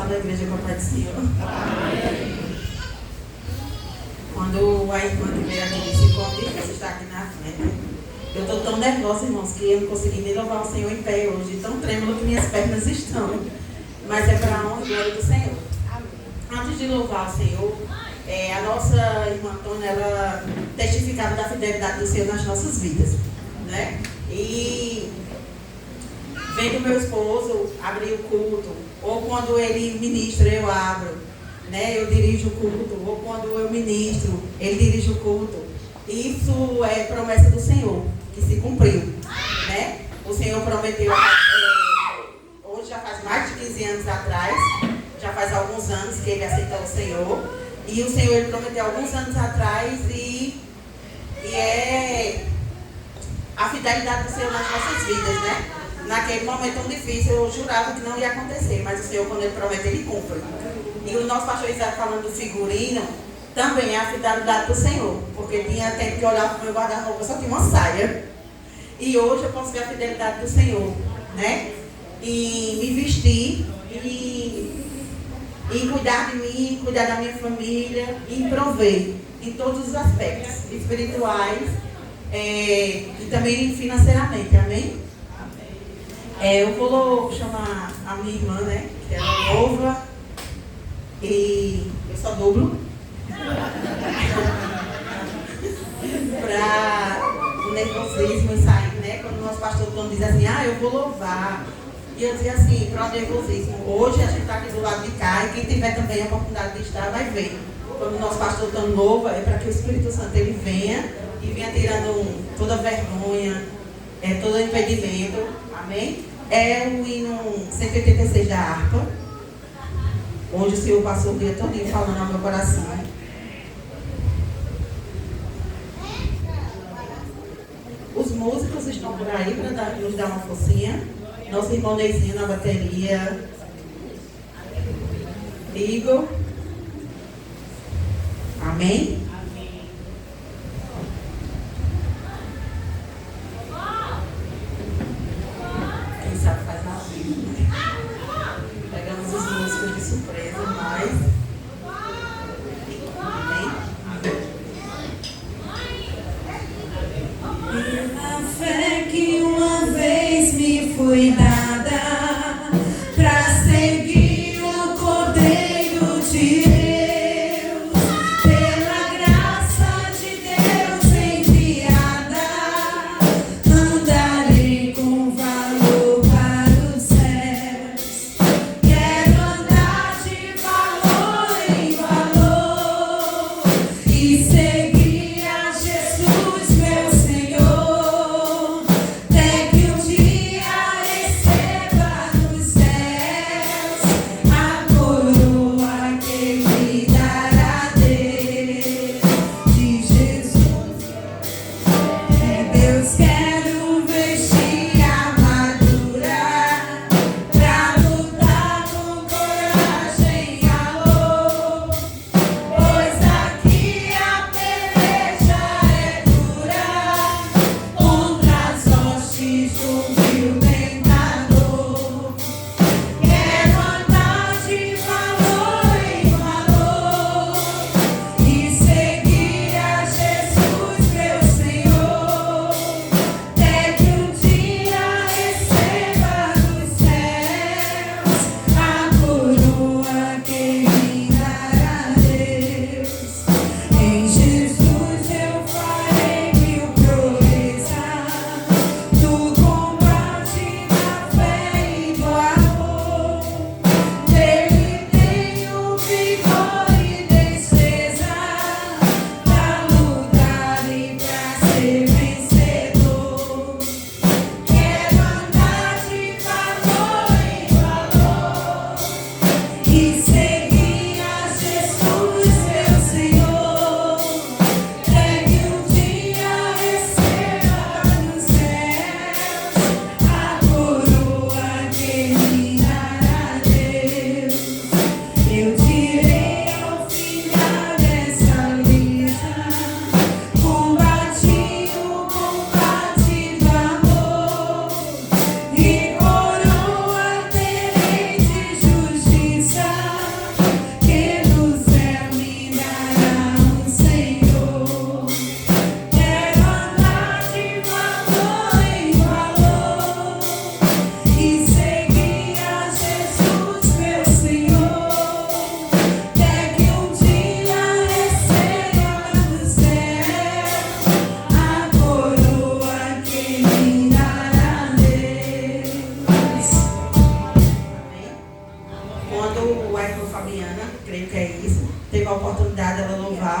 está na igreja com a Pai do Senhor. Quando a irmã que veio aqui disse, como difícil estar aqui na frente, eu estou tão nervosa, irmãos, que eu não consegui nem louvar o Senhor em pé hoje, tão trêmulo que minhas pernas estão. Mas é para a honra e glória do Senhor. Antes de louvar o Senhor, a nossa irmã Antônia, ela testificava da fidelidade do Senhor nas nossas vidas, né? E vendo meu esposo abrir o culto, ou quando ele ministra, eu abro, né? Eu dirijo o culto, ou quando eu ministro, ele dirige o culto. Isso é promessa do Senhor, que se cumpriu, né? O Senhor prometeu, hoje já faz mais de 15 anos atrás, já faz alguns anos que ele aceitou o Senhor, e o Senhor ele prometeu alguns anos atrás, e é a fidelidade do Senhor nas nossas vidas, né? Naquele momento tão difícil, eu jurava que não ia acontecer, mas o Senhor, quando ele promete, ele cumpre. E o nosso pastor Isaac falando do figurino, também é a fidelidade do Senhor, porque tinha tempo que olhar para o meu guarda-roupa, só tinha uma saia. E hoje eu posso ver a fidelidade do Senhor, né? E me vestir, e cuidar de mim, cuidar da minha família, e prover em todos os aspectos, espirituais e também financeiramente, amém? Eu vou chamar a minha irmã, né? Que ela é nova, e eu só dublo. Para o nervosismo sair, né? Quando o nosso pastor Tom diz assim, eu vou louvar. E eu dizia assim, para o nervosismo, hoje a gente está aqui do lado de cá, e quem tiver também a oportunidade de estar, vai ver. Quando o nosso pastor Tom louva, é para que o Espírito Santo ele venha e venha tirando toda vergonha, todo impedimento, amém? É o hino 186 da harpa. Hoje o Senhor passou o dia todinho falando ao meu coração. Os músicos estão por aí para nos dar uma forcinha. Nosso irmão Neizinho na bateria. Igor. Amém? Quem sabe faz na vida. Pegamos os músicos de surpresa, mas... Amém? Pela fé que uma vez me foi dada pra seguir o Cordeiro de Deus, pela graça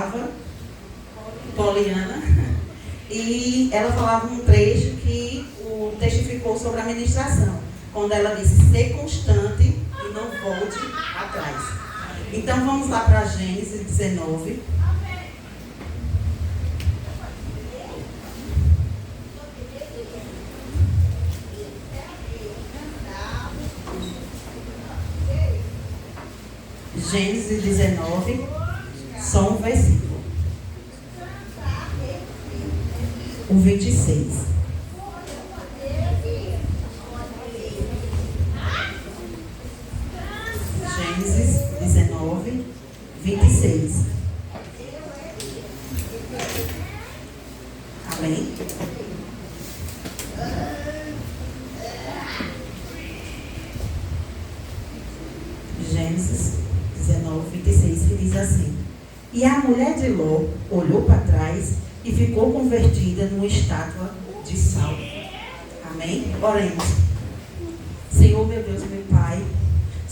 chamava Poliana, e ela falava um trecho que o testificou sobre a ministração, quando ela disse: ser constante e não volte atrás. Então vamos lá para Gênesis 19. Gênesis 19, só um versículo. O 26. Gênesis 19, 26. Amém? Gênesis 19, 26, que diz assim: e a mulher de Ló olhou para trás e ficou convertida numa estátua de sal. Amém? Oremos. Senhor, meu Deus, meu Pai,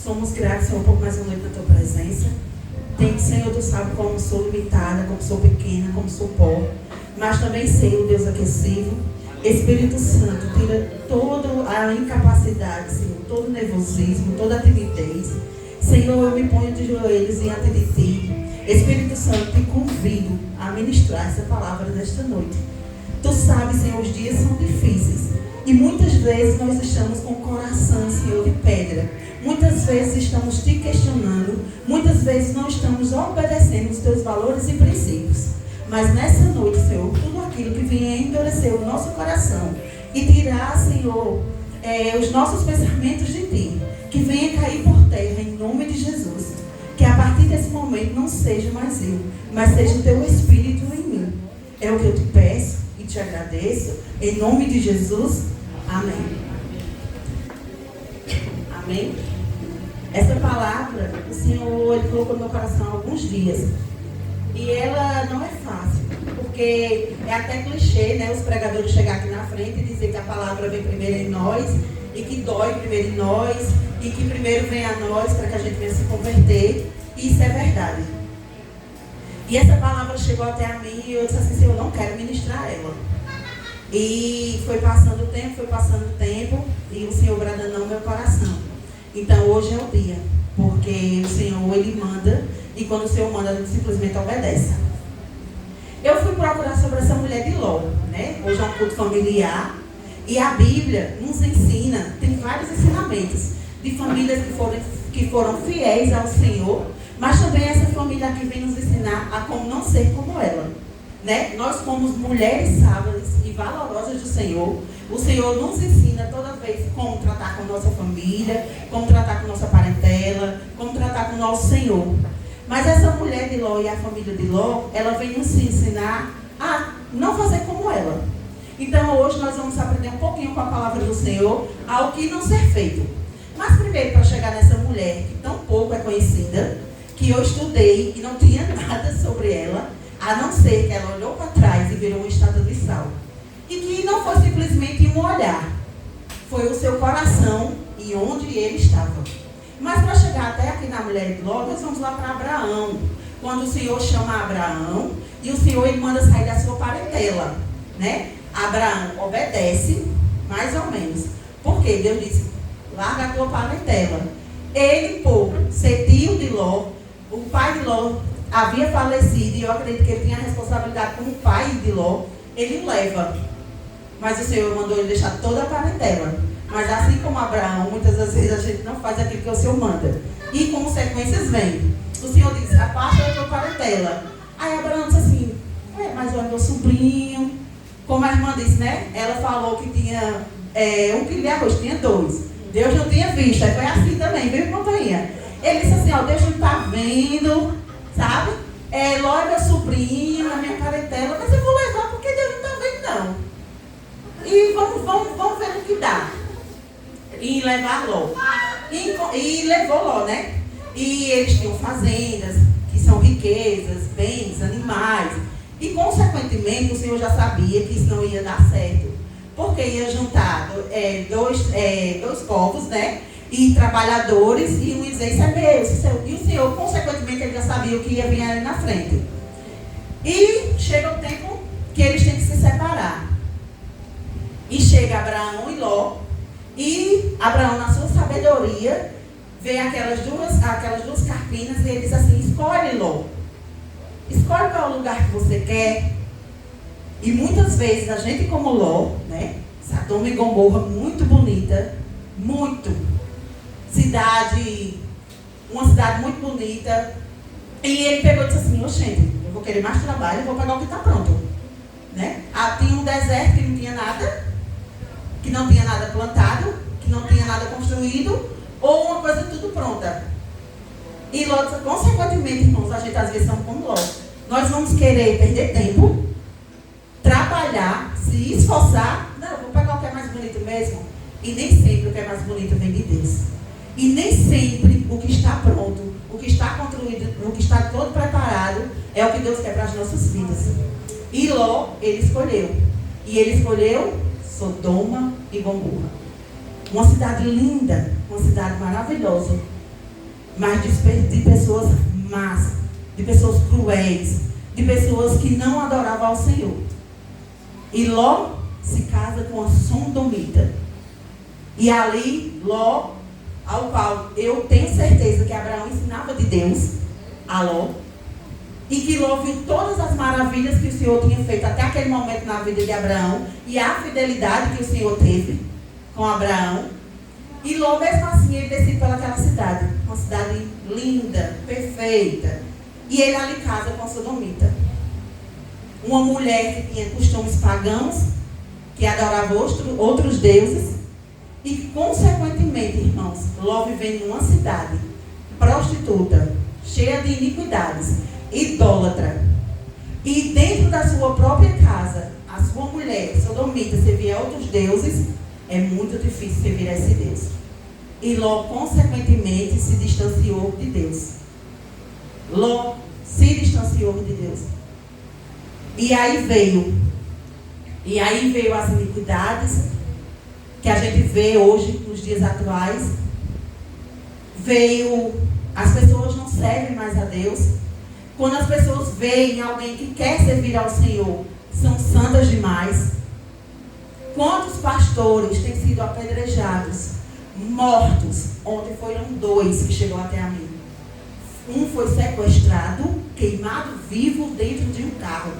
somos gratos, Senhor, por mais uma noite na Tua presença. Senhor, Tu sabe como sou limitada, como sou pequena, como sou pó, mas também sei, o Deus aquecido. Espírito Santo, tira toda a incapacidade, Senhor, todo o nervosismo, toda a timidez. Senhor, eu me ponho de joelhos diante de Ti. Espírito Santo, te convido a ministrar essa palavra nesta noite. Tu sabes, Senhor, os dias são difíceis. E muitas vezes nós estamos com o coração, Senhor, de pedra. Muitas vezes estamos te questionando. Muitas vezes não estamos obedecendo os Teus valores e princípios. Mas nessa noite, Senhor, tudo aquilo que vier endurecer o nosso coração e tirar, Senhor, os nossos pensamentos de Ti, que venha cair por terra em nome de Jesus. Que a partir desse momento não seja mais eu, mas seja o Teu Espírito em mim. É o que eu te peço e te agradeço. Em nome de Jesus. Amém. Amém. Essa palavra, o Senhor, Ele colocou no meu coração há alguns dias. E ela não é fácil, porque é até clichê, né? Os pregadores chegar aqui na frente e dizer que a palavra vem primeiro em nós, e que dói primeiro em nós, e que primeiro vem a nós para que a gente venha se converter. E isso é verdade. E essa palavra chegou até a mim e eu disse assim: Senhor, eu não quero ministrar ela. E foi passando o tempo, e o Senhor bradando no meu coração. Então hoje é o dia, porque o Senhor, Ele manda, e quando o Senhor manda, a gente simplesmente obedece. Eu fui procurar sobre essa mulher de Ló, né? Hoje é um culto familiar, e a Bíblia nos ensina, tem vários ensinamentos, de famílias que foram fiéis ao Senhor, mas também essa família aqui vem nos ensinar a como não ser como ela. Né? Nós, como mulheres sábias e valorosas do Senhor, o Senhor nos ensina toda vez como tratar com a nossa família, como tratar com a nossa parentela, como tratar com o nosso Senhor. Mas essa mulher de Ló e a família de Ló, ela vem nos ensinar a não fazer como ela. Então hoje nós vamos aprender um pouquinho com a palavra do Senhor ao que não ser feito. Mas primeiro, para chegar nessa mulher que tão pouco é conhecida, que eu estudei e não tinha nada sobre ela, a não ser que ela olhou para trás e virou uma estátua de sal. E que não foi simplesmente um olhar, foi o seu coração e onde ele estava. Mas para chegar até aqui na mulher de Ló, nós vamos lá para Abraão. Quando o Senhor chama Abraão, e o Senhor, Ele manda sair da sua parentela, né? Abraão obedece, mais ou menos. Porque Deus disse: larga a tua parentela. Ele, por ser tio de Ló, o pai de Ló havia falecido, e eu acredito que ele tinha a responsabilidade como pai de Ló, ele o leva. Mas o Senhor mandou ele deixar toda a parentela. Mas assim como Abraão, muitas das vezes a gente não faz aquilo que o Senhor manda. E consequências vêm. O Senhor diz: afasta da tua parentela. Aí Abraão disse assim: mas olha, meu sobrinho. Como a irmã disse, né? Ela falou que tinha 1 quilo de arroz, tinha 2. Deus não tinha visto. Aí foi assim também, viu, companhia? Ele disse assim: Deus não está vendo, sabe? Ló é meu sobrinho, a minha parentela, mas eu vou levar porque Deus não está vendo, não. E vamos ver o que dá. E levar Ló. E levou Ló, né? E eles tinham fazendas, que são riquezas, bens, animais. E, consequentemente, o Senhor já sabia que isso não ia dar certo. Porque ia juntar dois povos, né? E trabalhadores, e um dizer: isso é meu, isso é seu. E o Senhor, consequentemente, ele já sabia o que ia vir ali na frente. E chega o tempo que eles têm que se separar. E chega Abraão e Ló. E Abraão, na sua sabedoria, vê aquelas duas carpinas e ele diz assim: escolhe, Ló. Escolhe qual é o lugar que você quer. E muitas vezes a gente, como Ló, né? Sodoma e Gomorra, muito bonita, muito. Uma cidade muito bonita. E ele pegou e disse assim: gente, eu vou querer mais trabalho, eu vou pegar o que está pronto. Né? Tinha um deserto que não tinha nada, que não tinha nada plantado, que não tinha nada construído, ou uma coisa tudo pronta. E Ló, consequentemente, irmãos, a gente às vezes somos como Ló. Nós vamos querer perder tempo, trabalhar, se esforçar. Não, vou pegar o que é mais bonito mesmo. E nem sempre o que é mais bonito vem de Deus. E nem sempre o que está pronto, o que está construído, o que está todo preparado, é o que Deus quer para as nossas vidas. E Ló, ele escolheu. E ele escolheu Sodoma e Gomorra. Uma cidade linda, uma cidade maravilhosa, mas de pessoas más, de pessoas cruéis, de pessoas que não adoravam ao Senhor. E Ló se casa com a sodomita. E ali, Ló, ao qual eu tenho certeza que Abraão ensinava de Deus a Ló, e que Ló viu todas as maravilhas que o Senhor tinha feito até aquele momento na vida de Abraão, e a fidelidade que o Senhor teve com Abraão. E Ló, mesmo assim, ele decide pelaquela cidade, uma cidade linda, perfeita, e ele ali casa com a sodomita, uma mulher que tinha costumes pagãos, que adorava outros deuses. E, consequentemente, irmãos, Ló vivendo numa cidade prostituta, cheia de iniquidades, idólatra, e dentro da sua própria casa, a sua mulher, sodomita, servia a outros deuses, é muito difícil servir a esse Deus. E Ló, consequentemente, se distanciou de Deus. Ló se distanciou de Deus. E aí veio as iniquidades que a gente vê hoje, nos dias atuais. As pessoas não servem mais a Deus. Quando as pessoas veem alguém que quer servir ao Senhor, são santas demais. Quantos pastores têm sido apedrejados, mortos? Ontem foram 2 que chegou até a mim. Um foi sequestrado, queimado vivo dentro de um carro.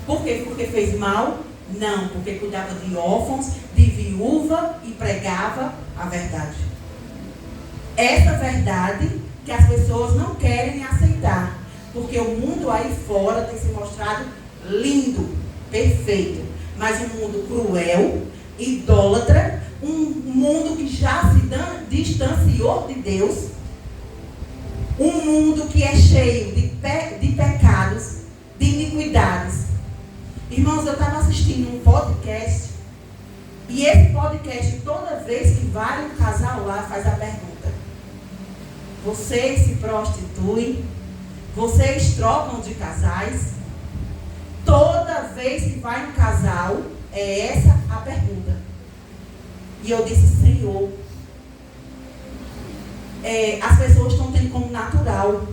Por quê? Porque fez mal? Não, porque cuidava de órfãos, de viúva e pregava a verdade. Essa verdade que as pessoas não querem aceitar, porque o mundo aí fora tem se mostrado lindo, perfeito, mas um mundo cruel, idólatra, um mundo que já se distanciou de Deus, um mundo que é cheio de pecados, de iniquidades. Irmãos, eu estava assistindo um podcast, e esse podcast, toda vez que vai um casal lá, faz a pergunta: vocês se prostituem? Vocês trocam de casais? Toda vez que vai um casal, é essa a pergunta. E eu disse: Senhor, as pessoas estão tendo como natural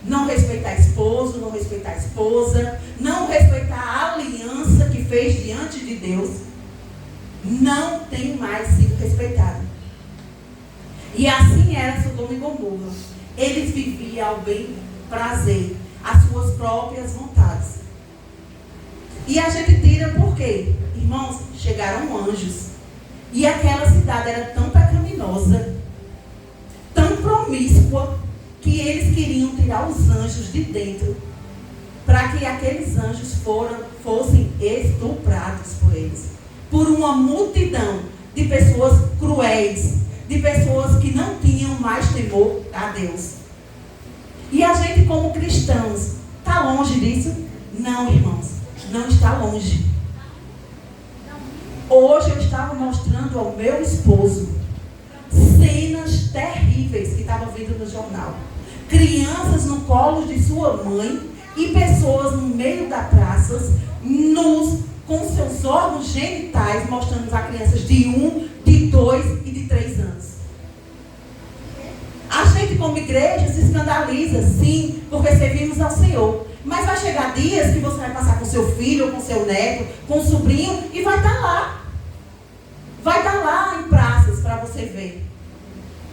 não respeitar esposo, não respeitar esposa, não respeitar a aliança que fez diante de Deus. Não tem mais sido respeitado. E assim era Sodoma e Gomorra. Eles viviam ao bem prazer, as suas próprias vontades. E a gente tira por quê? Irmãos, chegaram anjos. E aquela cidade era tão pecaminosa, tão promíscua, que eles queriam tirar os anjos de dentro, para que aqueles anjos fossem estuprados por eles, por uma multidão de pessoas cruéis, de pessoas que não tinham mais temor a Deus. E a gente, como cristãos, está longe disso? Não, irmãos, não está longe. Hoje eu estava mostrando ao meu esposo cenas terríveis que estavam vindo no jornal. Crianças no colo de sua mãe e pessoas no meio da praça, nus, com seus órgãos genitais, mostrando a crianças de 1, de 2 e de 3 anos. A gente, como igreja, se escandaliza, sim, porque servimos ao Senhor. Mas vai chegar dias que você vai passar com seu filho, ou com seu neto, com o sobrinho, e vai estar lá. Vai estar lá em praças para você ver.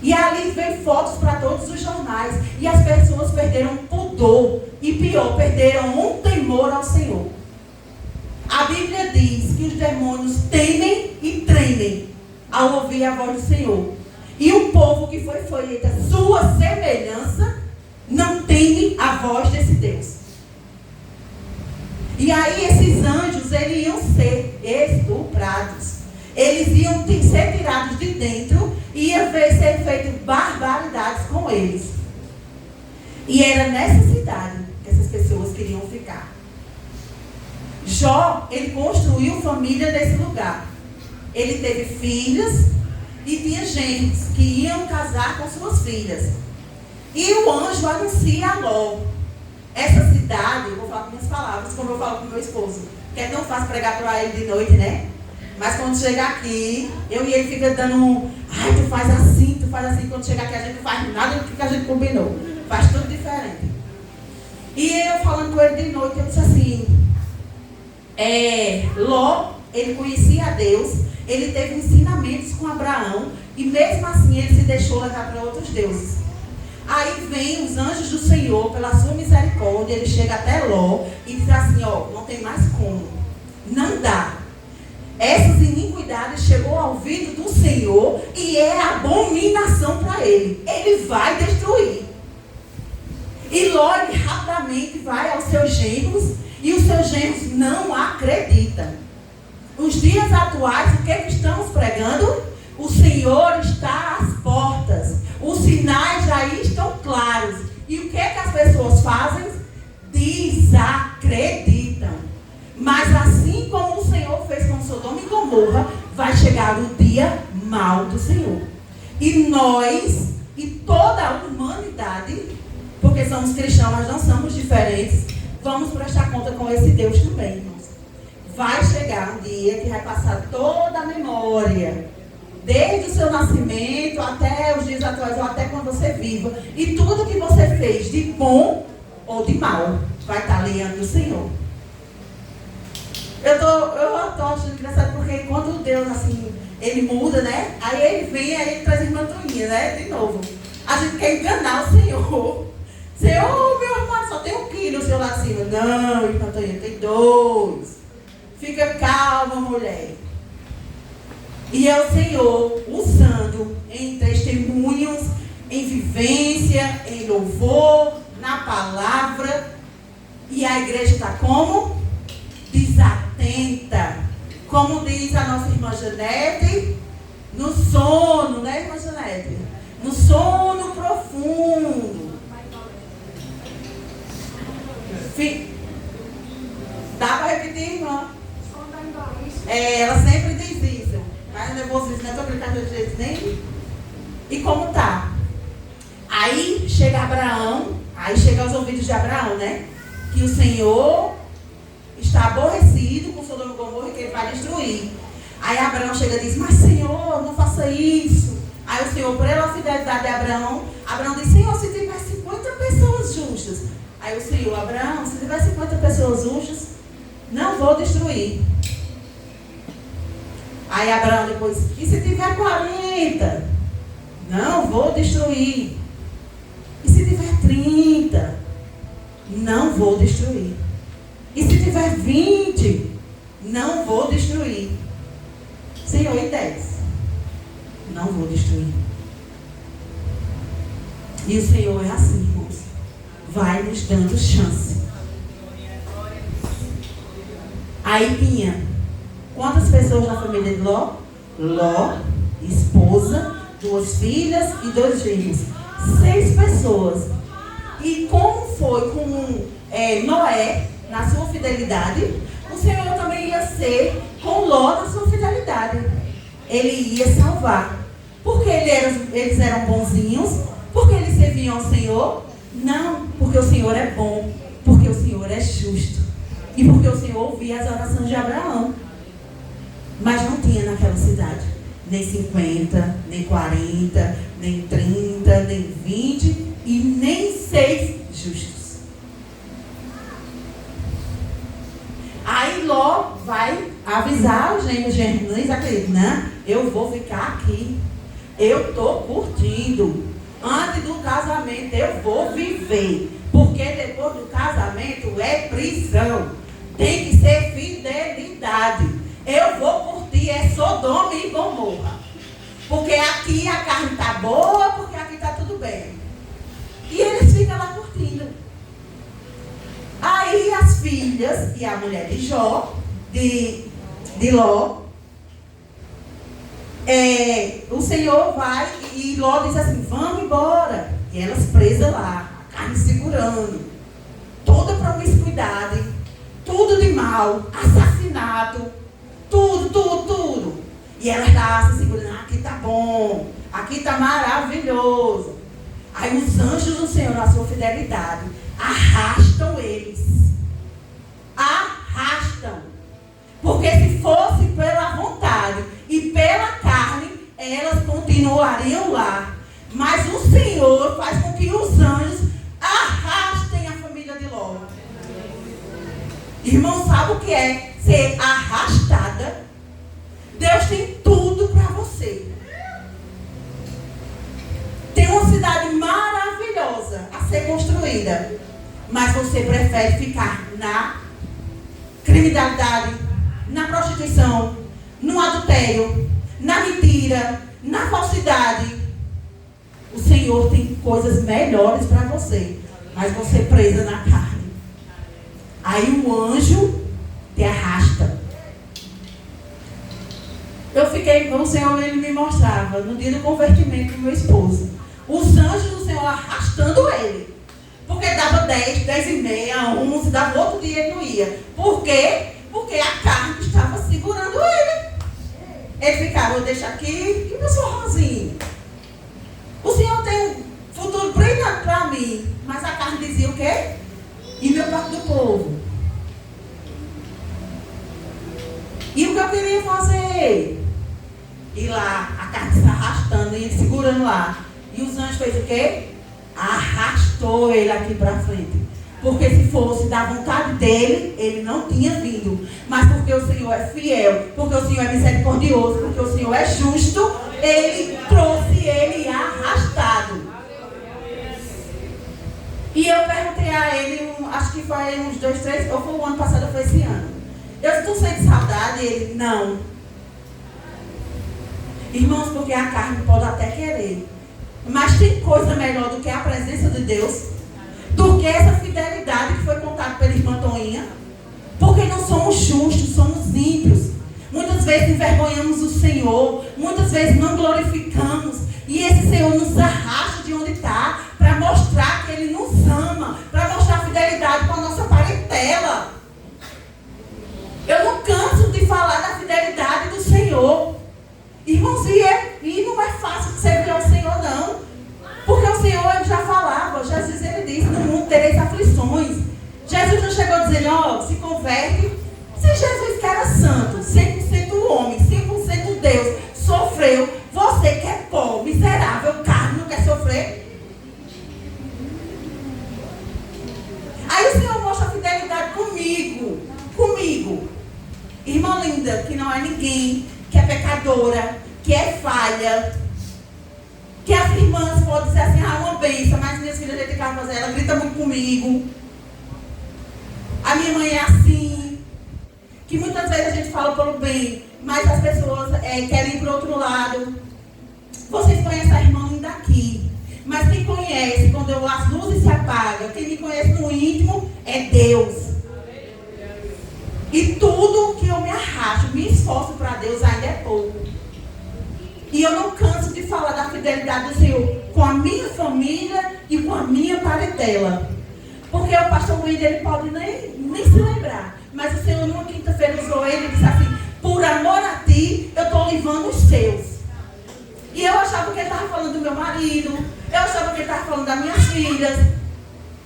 E ali vem fotos para todos os jornais. E as pessoas perderam pudor. E pior, perderam um temor ao Senhor. A Bíblia diz que os demônios temem e tremem ao ouvir a voz do Senhor. E o povo que foi feito a sua semelhança não teme a voz desse Deus. E aí esses anjos, eles iam ser estuprados. Eles iam ser tirados de dentro e ia ser feito barbaridades com eles. E era nessa cidade que essas pessoas queriam ficar. Jó, ele construiu família nesse lugar. Ele teve filhas e tinha gente que iam casar com suas filhas. E o anjo anuncia a Ló. Essa cidade, eu vou falar com minhas palavras, como eu falo com meu esposo, que é tão fácil pregar para ele de noite, né? Mas quando chega aqui, eu e ele fica dando ai, tu faz assim. Quando chega aqui a gente não faz nada do que a gente combinou. Faz tudo diferente. E eu falando com ele de noite, eu disse assim, Ló, ele conhecia a Deus, ele teve ensinamentos com Abraão, e mesmo assim ele se deixou levar para outros deuses. Aí vem os anjos do Senhor, pela sua misericórdia, ele chega até Ló e diz assim, não tem mais como, não dá. Essas iniquidades chegou ao ouvido do Senhor e é abominação para ele. Ele vai destruir. E Ló rapidamente vai aos seus genros e os seus genros não acreditam. Os dias atuais, o que estamos pregando? O Senhor está às portas. Os sinais já estão claros. E o que as pessoas fazem? Desacreditam. Mas assim como o Senhor fez com Sodoma e Gomorra, vai chegar o dia mau do Senhor. E nós, e toda a humanidade, porque somos cristãos, mas não somos diferentes, vamos prestar conta com esse Deus também, irmãos. Vai chegar um dia que vai passar toda a memória, desde o seu nascimento até os dias atuais, ou até quando você viva, e tudo que você fez de bom ou de mal, vai estar diante do Senhor. Eu tô achando engraçado porque quando Deus, assim, ele muda, né? Aí ele vem, aí ele traz a irmã Toninha, né? De novo. A gente quer enganar o Senhor. Senhor, meu irmão, só tem 1 quilo o seu lá de cima. Não, irmã Toninha, tem 2. Fica calma, mulher. E é o Senhor usando em testemunhos, em vivência, em louvor, na palavra. E a igreja está como? Desatenta. Como diz a nossa irmã Janete, no sono, né, irmã Janete? No sono profundo. Dá para repetir, irmã? Ela sempre diz isso. Mas nervosismo, não estou brincando de jeito nenhum. E como tá? Aí chega Abraão, aí chega aos ouvidos de Abraão, né? Que o Senhor está aborrecido com Sodoma e Gomorra e que ele vai destruir. Aí Abraão chega e diz, mas Senhor, não faça isso. Aí o Senhor, pela fidelidade de Abraão diz, Senhor, se tiver 50 pessoas justas. Aí o Senhor, Abraão, se tiver 50 pessoas justas, não vou destruir. Aí Abraão depois, e se tiver 40? Não vou destruir. E se tiver 30? Não vou destruir. E se tiver 20? Não vou destruir. Senhor, e 10? Não vou destruir. E o Senhor é assim, irmãos. Vai nos dando chance. Aí tinha quantas pessoas na família de Ló? Ló, esposa, 2 filhas e 2 genros. 6 pessoas. E como foi com Noé, na sua fidelidade, o Senhor também ia ser com Ló na sua fidelidade. Ele ia salvar. Porque eles eram bonzinhos? Porque eles serviam ao Senhor? Não, porque o Senhor é bom. Porque o Senhor é justo. E porque o Senhor ouvia as orações de Abraão. Mas não tinha naquela cidade nem 50, nem 40, nem 30, nem 20 e nem 6 justos. Aí Ló vai avisar os gêmeos, eles acreditam, né? Eu vou ficar aqui. Eu estou curtindo. Antes do casamento eu vou viver. Porque depois do casamento é prisão. Tem que ser fidelidade. Eu vou curtir é Sodoma e Gomorra. Porque aqui a carne está boa, porque aqui está tudo bem. E eles ficam lá curtindo. Aí as filhas e a mulher de Jó, de Ló, o Senhor vai e Ló diz assim, vamos embora. E elas presas lá, a carne segurando. Toda promiscuidade, tudo de mal, assassinato, tudo. E elas lá se segurando, aqui tá bom, aqui tá maravilhoso. Aí os anjos do Senhor, na sua fidelidade, arrastam eles. Arrastam. Porque se fosse pela vontade e pela carne, elas continuariam lá. Mas o Senhor faz com que os anjos arrastem a família de Ló. Irmão, sabe o que é ser arrastada? Deus tem tudo para você. Tem uma cidade maravilhosa a ser construída. Mas você prefere ficar na criminalidade, na prostituição, no adultério, na mentira, na falsidade. O Senhor tem coisas melhores para você. Mas você presa na carne. Aí o anjo te arrasta. O Senhor ele me mostrava no dia do convertimento do meu esposo. Os anjos do Senhor arrastando ele. Porque dava 10, 10 e meia, 11, dava outro dia ele não ia. Por quê? Porque a carne estava segurando ele. Ele ficava, eu deixo aqui e meu forrozinho. O Senhor tem um futuro brilhante para mim. Mas a carne dizia o quê? E meu pacto do povo. E o que eu queria fazer? Ir lá, a carne se arrastando e ele segurando lá. E os anjos fez o quê? Arrastou ele aqui para frente. Porque se fosse da vontade dele, ele não tinha vindo. Mas porque o Senhor é fiel, porque o Senhor é misericordioso, porque o Senhor é justo, ele trouxe ele arrastado. E eu perguntei a ele, acho que foi uns 2, 3, ou foi o ano passado ou foi esse ano. Eu estou sentindo saudade? Ele, não. Irmãos, porque a carne pode até querer. Mas tem coisa melhor do que a presença de Deus, do que essa fidelidade que foi contada pela irmã Toinha. Porque não somos justos, somos ímpios. Muitas vezes envergonhamos o Senhor, muitas vezes não glorificamos. E esse Senhor nos arrasta de onde está, para mostrar que Ele nos ama, para mostrar a fidelidade com a nossa parentela. Eu não canso de falar da fidelidade do Senhor. Irmãos, e não é fácil servir ao Senhor, não. Porque o Senhor ele já falava, Jesus ele disse, no mundo tereis aflições. Jesus não chegou a dizer, ó, se converte. Se Jesus que era santo, 100% homem, 100% Deus, sofreu, você que é pobre, miserável, carne, não quer sofrer? Aí o Senhor mostra a fidelidade comigo. Irmã linda, que não é ninguém, que é pecadora, que é falha, que as irmãs podem dizer assim, uma bênção, mas minhas filhas já tem que fazer, ela grita muito comigo. A minha mãe é assim, que muitas vezes a gente fala pelo bem, mas as pessoas querem ir para o outro lado. Vocês conhecem a irmã ainda aqui, mas quem conhece, quando as luzes se apagam, quem me conhece no íntimo é Deus. E tudo que eu me arrasto, me esforço para Deus ainda é pouco. E eu não canso de falar da fidelidade do Senhor com a minha família e com a minha parentela. Porque o pastor Wendy, ele pode nem se lembrar. Mas o Senhor, numa quinta-feira, usou ele e disse assim, por amor a ti, eu estou livrando os seus. E eu achava que ele estava falando do meu marido, eu achava que ele estava falando das minhas filhas.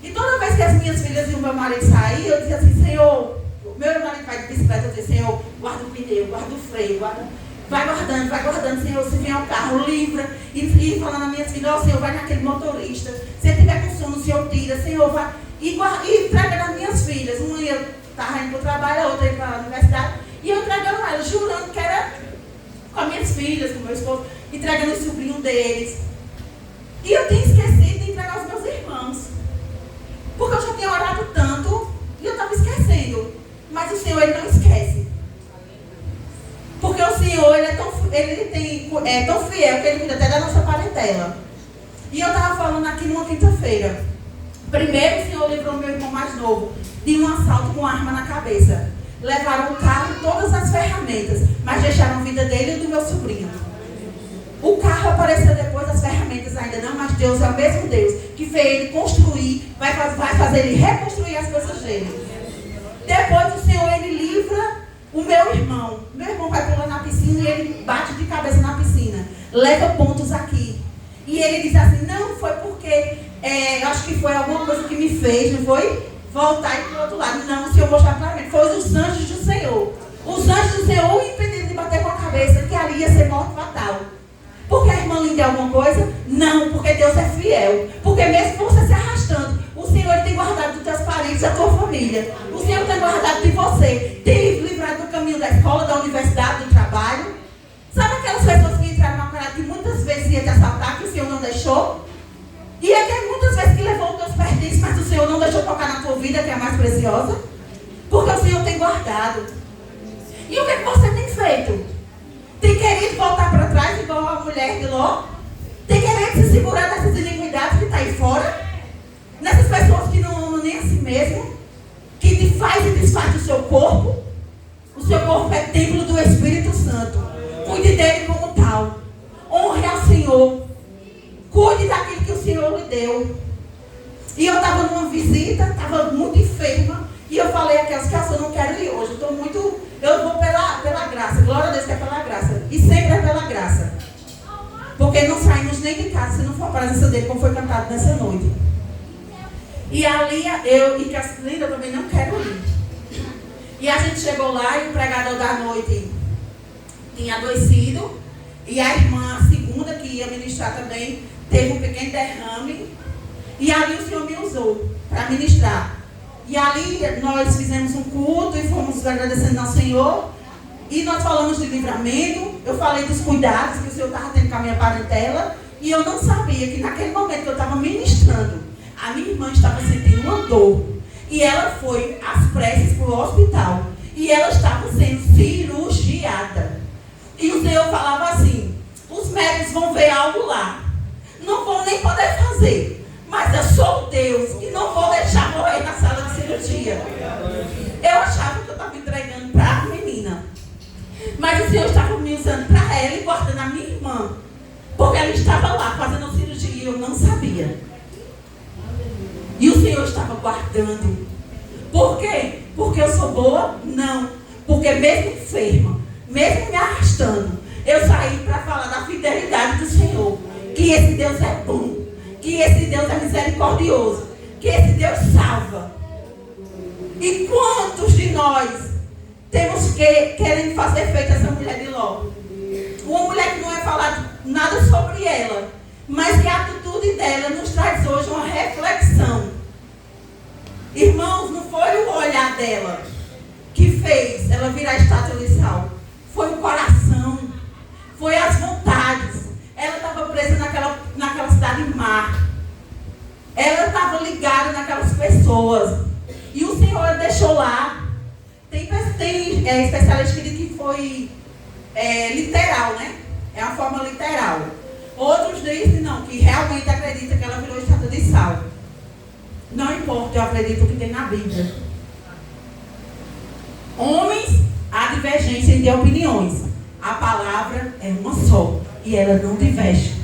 E toda vez que as minhas filhas e o meu marido saíam, eu dizia assim, Senhor, meu marido vai de bicicleta, eu dizia, Senhor, guarda o pneu, guarda o freio, vai guardando, Senhor, se vier um carro, livra. E falando às minhas filhas, ó, Senhor, vai naquele motorista. Se ele tiver com sono, o Senhor tira, Senhor, vai. E entrega nas minhas filhas. Uma estava indo para o trabalho, a outra ia para a jurando que era com as minhas filhas, com o meu esposo, entregando o sobrinho deles. E eu tinha esquecido de entregar os meus irmãos. Porque eu já tinha orado tanto e eu estava esquecendo. Mas o Senhor, Ele não esquece. Porque o Senhor, Ele é tão fiel que Ele cuida até da nossa parentela. E eu estava falando aqui numa quinta-feira. Primeiro, o Senhor livrou meu irmão mais novo de um assalto com arma na cabeça. Levaram o carro e todas as ferramentas, mas deixaram a vida dele e do meu sobrinho. O carro apareceu depois, as ferramentas ainda não, mas Deus é o mesmo Deus que fez ele construir, vai fazer ele reconstruir as coisas dele. Depois o Senhor, Ele livra o meu irmão. Meu irmão vai pular na piscina e ele bate de cabeça na piscina. Leva pontos aqui. E ele diz assim, não, foi porque, acho que foi alguma coisa que me fez, não foi? Voltar e para o outro lado. Não, o Senhor mostrou claramente. Foi os anjos do Senhor. Os anjos do Senhor o impediram de bater com a cabeça, que ali ia ser morte fatal. Porque a irmã linda é alguma coisa? Não, porque Deus é fiel. Porque mesmo você se arrastando, o Senhor tem guardado dos teus parentes, da tua família. O Senhor tem guardado de você. Tem livrado do caminho da escola, da universidade, do trabalho. Sabe aquelas pessoas que entraram na cara que muitas vezes ia te assaltar, que o Senhor não deixou? E até muitas vezes que levou os teus pertences, mas o Senhor não deixou tocar na tua vida, que é a mais preciosa. Porque o Senhor tem guardado. E o que você tem feito? Tem querido voltar para trás, igual a mulher de Ló? Tem querido se segurar nessas iniquidades que está aí fora? Nessas pessoas que não amam nem a si mesmo? Que te faz e desfaz do seu corpo? O seu corpo é templo do Espírito Santo. Cuide dele como tal. Honre ao Senhor. Cuide daquilo que o Senhor lhe deu. E eu estava numa visita, estava muito enferma. E eu falei àquelas que eu não quero ir hoje. Eu vou pela graça. Glória a Deus que é pela graça. E sempre é pela graça. Porque não saímos nem de casa se não for a presença dele, como foi cantado nessa noite. E ali eu e Castlina também não quero ir. E a gente chegou lá e o pregador da noite tinha adoecido. E a irmã, a segunda, que ia ministrar também, teve um pequeno derrame. E ali o Senhor me usou para ministrar. E ali nós fizemos um culto e fomos agradecendo ao Senhor. E nós falamos de livramento. Eu falei dos cuidados que o Senhor estava tendo com a minha parentela. E eu não sabia que naquele momento que eu estava ministrando, a minha irmã estava sentindo uma dor. E ela foi às pressas para o hospital. E ela estava sendo cirurgiada. E o Senhor falava assim, os médicos vão ver algo lá. Não vão nem poder fazer. Mas eu sou Deus e não vou deixar morrer na sala de cirurgia. Eu achava que eu estava entregando para a menina. Mas o Senhor estava me usando para ela e guardando a minha irmã. Porque ela estava lá fazendo cirurgia e eu não sabia. E o Senhor estava guardando. Por quê? Porque eu sou boa? Não. Porque mesmo enferma, mesmo me arrastando, eu saí para falar da fidelidade do Senhor. Que esse Deus é bom. Que esse Deus é misericordioso. Que esse Deus salva. E quantos de nós temos querendo fazer feito essa mulher de Ló? Uma mulher que não é falado nada sobre ela, mas que a atitude dela nos traz hoje uma reflexão. Irmãos, não foi o olhar dela que fez ela virar estátua de sal. Foi o coração. Foi as vontades. Ela estava presa naquela cidade mar. Ela estava ligada naquelas pessoas. E o Senhor deixou lá. Tem especialista que diz que foi literal, né? É uma forma literal. Outros dizem não, que realmente acredita que ela virou estátua de sal. Não importa, eu acredito o que tem na Bíblia. Homens, há divergência de opiniões. A palavra é uma só. E ela não diverge.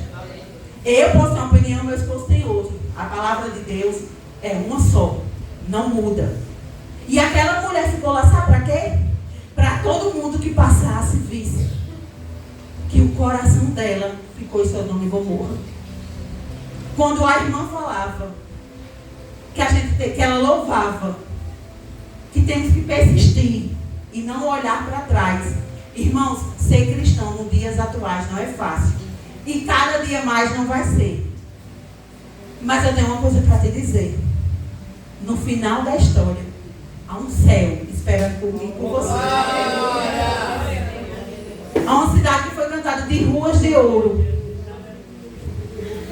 Eu posso ter uma opinião, meu esposo tem outra. A palavra de Deus é uma só. Não muda. E aquela mulher ficou lá, sabe para quê? Para todo mundo que passasse visse que o coração dela ficou em Sodoma e Gomorra. Quando a irmã falava que ela louvava, que temos que persistir e não olhar para trás. Irmãos, ser cristão nos dias atuais não é fácil. E cada dia mais não vai ser. Mas eu tenho uma coisa para te dizer. No final da história, há um céu esperando por mim e por você. cidade que foi cantada de ruas de ouro.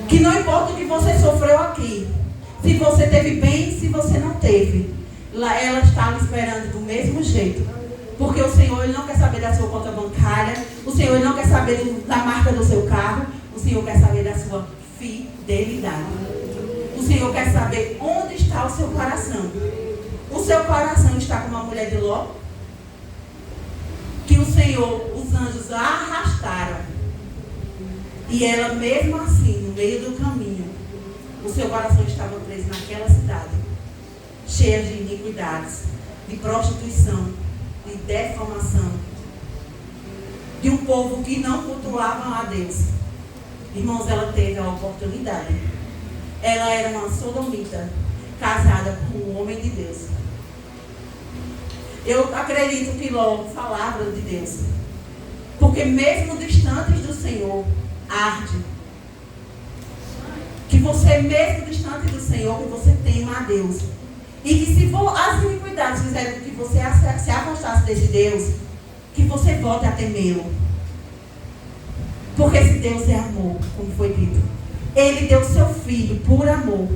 Que não importa o que você sofreu aqui, se você teve bem, se você não teve, lá ela está lhe esperando do mesmo jeito. Porque o Senhor, Ele não quer saber da sua conta bancária, o Senhor, Ele não quer saber da marca do seu carro, o Senhor quer saber da sua fidelidade. O Senhor quer saber onde está o seu coração. O seu coração está com uma mulher de Ló, que o Senhor, os anjos a arrastaram. E ela mesmo assim, no meio do caminho, o seu coração estava preso naquela cidade, cheia de iniquidades, de prostituição, de deformação, de um povo que não cultuava a Deus. Irmãos, ela teve a oportunidade. Ela era uma sodomita, casada com um homem de Deus. Eu acredito que Ló falava de Deus, porque mesmo distantes do Senhor, arde. Que você, mesmo distante do Senhor, que você tema a Deus. E que se for as iniquidades fizerem com que você se afastasse desse Deus, que você volte a temê-lo. Porque esse Deus é amor, como foi dito. Ele deu seu Filho por amor.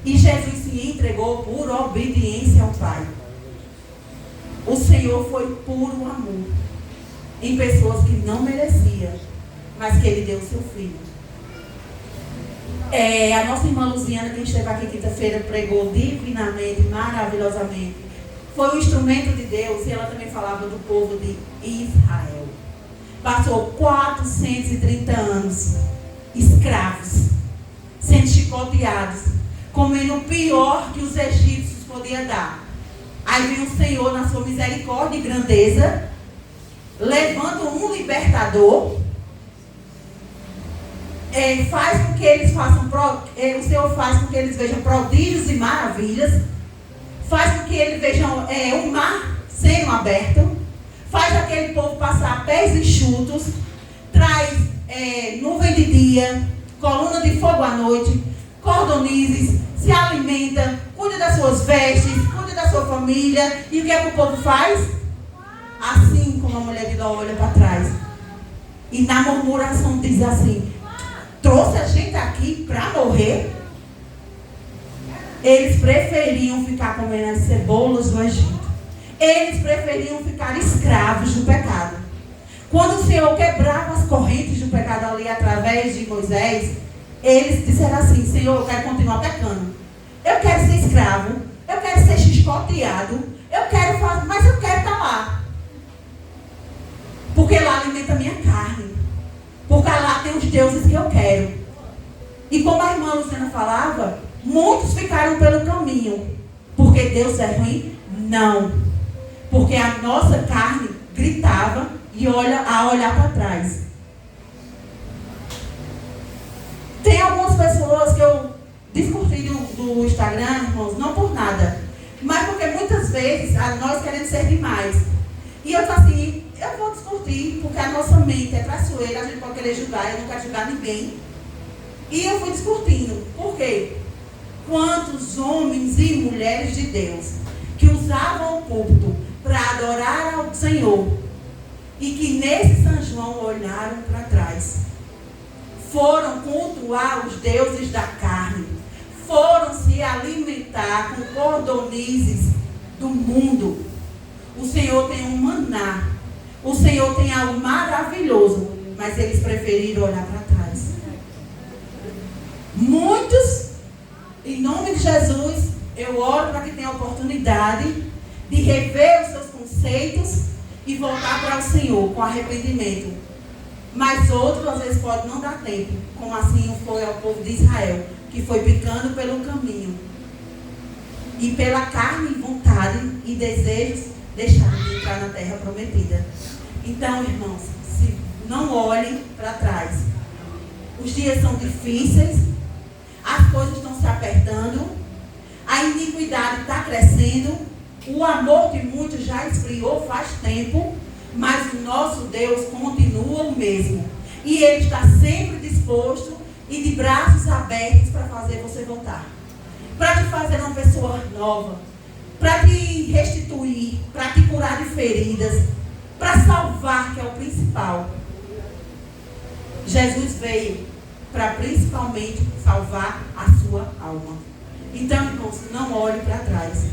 E Jesus se entregou por obediência ao Pai. O Senhor foi puro amor em pessoas que não mereciam, mas que Ele deu seu Filho. A nossa irmã Luziana, que esteve aqui quinta-feira, pregou divinamente, maravilhosamente. Foi um instrumento de Deus, e ela também falava do povo de Israel. Passou 430 anos escravos, sendo chicoteados, comendo o pior que os egípcios podiam dar. Aí vem o Senhor, na sua misericórdia e grandeza, levando um libertador, faz com que eles façam, o Senhor faz com que eles vejam prodígios e maravilhas, faz com que eles vejam o mar sendo aberto, faz aquele povo passar pés enxutos, traz nuvem de dia, coluna de fogo à noite, cordonizes, se alimenta, cuida das suas vestes, cuida da sua família. E o que é que o povo faz? Assim como a mulher de Ló olha para trás. E na murmuração diz assim: trouxe a gente aqui para morrer? Eles preferiam ficar comendo as cebolas do Egito. Eles preferiam ficar escravos do pecado. Quando o Senhor quebrava as correntes do pecado ali através de Moisés, eles disseram assim: Senhor, eu quero continuar pecando. Eu quero ser escravo. Eu quero ser chicoteado. Eu quero fazer, mas eu quero estar lá. Porque lá alimenta a minha carne. Porque lá tem os deuses que eu quero. E como a irmã Luciana falava, muitos ficaram pelo caminho. Porque Deus é ruim? Não. Porque a nossa carne gritava e a olhar para trás. Tem algumas pessoas que eu discuti do Instagram, irmãos, não por nada, mas porque muitas vezes nós queremos ser demais. E eu estou assim, eu vou discutir, porque a nossa mente é traiçoeira, a gente pode querer julgar, eu não quero julgar ninguém. E eu fui discutindo. Por quê? Quantos homens e mulheres de Deus que usavam o púlpito para adorar ao Senhor e que nesse São João olharam para trás, foram cultuar os deuses da carne, foram se alimentar com cordonizes do mundo. O Senhor tem um maná, o Senhor tem algo maravilhoso, mas eles preferiram olhar para trás. Muitos, em nome de Jesus, eu oro para que tenham a oportunidade de rever os seus conceitos e voltar para o Senhor com arrependimento. Mas outros, às vezes, pode não dar tempo, como assim foi ao povo de Israel, que foi picando pelo caminho. E pela carne, vontade e desejos, deixaram de entrar na terra prometida. Então, irmãos, não olhem para trás. Os dias são difíceis, as coisas estão se apertando, a iniquidade está crescendo, o amor de muitos já esfriou faz tempo, mas o nosso Deus continua o mesmo. E Ele está sempre disposto e de braços abertos para fazer você voltar. Para te fazer uma pessoa nova. Para te restituir. Para te curar de feridas. Para salvar, que é o principal. Jesus veio para principalmente salvar a sua alma. Então, irmãos, não olhe para trás.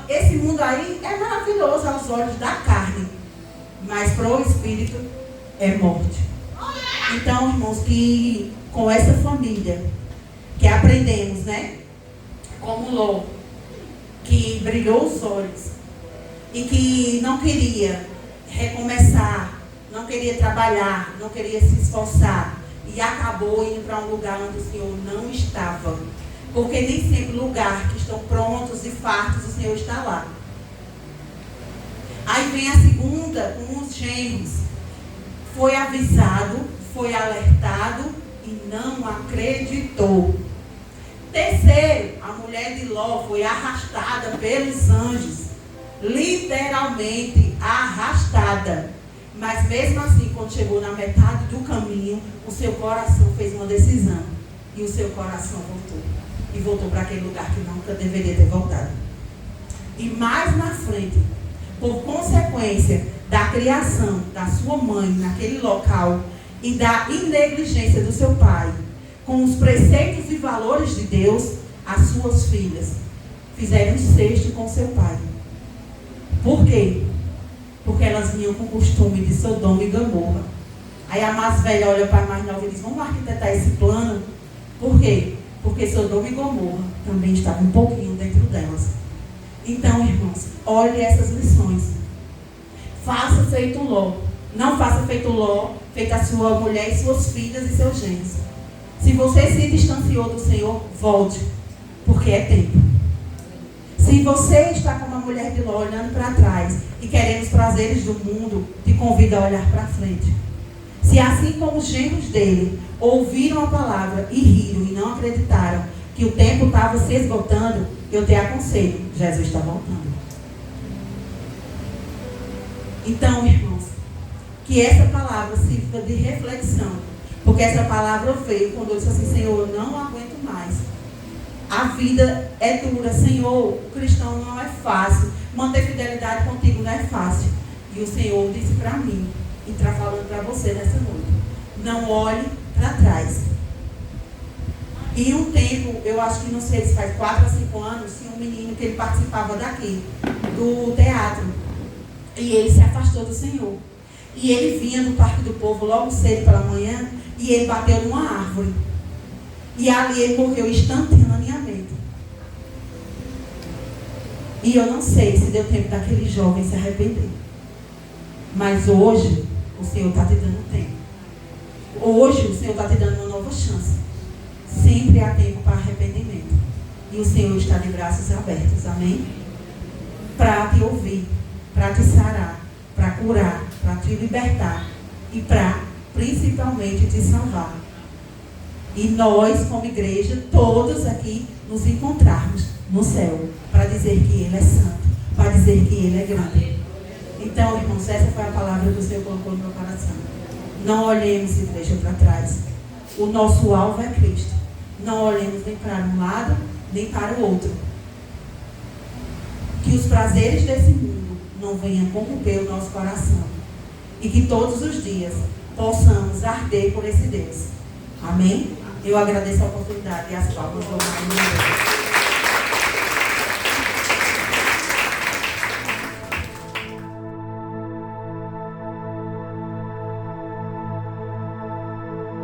Esse mundo aí é maravilhoso aos olhos da carne, mas para o Espírito é morte. Então, irmãos, que com essa família que aprendemos, né? Como Ló, que brilhou os olhos e que não queria recomeçar, não queria trabalhar, não queria se esforçar e acabou indo para um lugar onde o Senhor não estava. Porque nem sempre lugar que estão prontos e fartos o Senhor está lá. Aí vem a segunda com os gêmeos. Foi avisado, foi alertado e não acreditou. Terceiro, a mulher de Ló foi arrastada pelos anjos. Literalmente arrastada. Mas mesmo assim, quando chegou na metade do caminho, o seu coração fez uma decisão. E o seu coração voltou. E voltou para aquele lugar que nunca deveria ter voltado. E mais na frente, por consequência da criação da sua mãe naquele local e da negligência do seu pai, com os preceitos e valores de Deus, as suas filhas fizeram incesto com seu pai. Por quê? Porque elas vinham com o costume de Sodoma e Gomorra. Aí a mais velha olha para a mais nova e diz: vamos arquitetar esse plano. Por quê? Porque Sodoma e Gomorra também estavam um pouquinho dentro delas. Então, irmãos, olhe essas lições. Faça feito Ló. Não faça feito Ló, feito a sua mulher e suas filhas e seus gêmeos. Se você se distanciou do Senhor, volte, porque é tempo. Se você está como a mulher de Ló, olhando para trás e querendo os prazeres do mundo, te convido a olhar para frente. Se assim como os gêmeos dele ouviram a palavra e riram e não acreditaram que o tempo estava se esgotando, eu te aconselho, Jesus está voltando. Então, irmãos, que essa palavra sirva de reflexão, porque essa palavra veio quando eu disse assim: Senhor, eu não aguento mais. A vida é dura, Senhor, o cristão não é fácil, manter fidelidade contigo não é fácil. E o Senhor disse para mim, e está falando para você nessa noite: não olhe para trás. E um tempo, eu acho que não sei se faz 4 a 5 anos, tinha um menino que ele participava daqui, do teatro. E ele se afastou do Senhor. E ele vinha do Parque do Povo logo cedo pela manhã e ele bateu numa árvore. E ali ele morreu instantaneamente. E eu não sei se deu tempo daquele jovem se arrepender. Mas hoje, o Senhor está te dando tempo. Hoje, o Senhor está te dando uma nova chance. Sempre há tempo para arrependimento. E o Senhor está de braços abertos. Amém? Para te ouvir, para te sarar, para curar, para te libertar e para, principalmente, te salvar. E nós, como igreja, todos aqui nos encontrarmos no céu para dizer que Ele é santo, para dizer que Ele é grande. Então, irmãos, essa foi a palavra que o Senhor colocou no meu coração. Não olhemos, igreja, para trás. O nosso alvo é Cristo. Não olhemos nem para um lado, nem para o outro. Que os prazeres desse mundo não venham corromper o nosso coração. E que todos os dias possamos arder por esse Deus. Amém? Eu agradeço a oportunidade e as palmas do nome de Deus.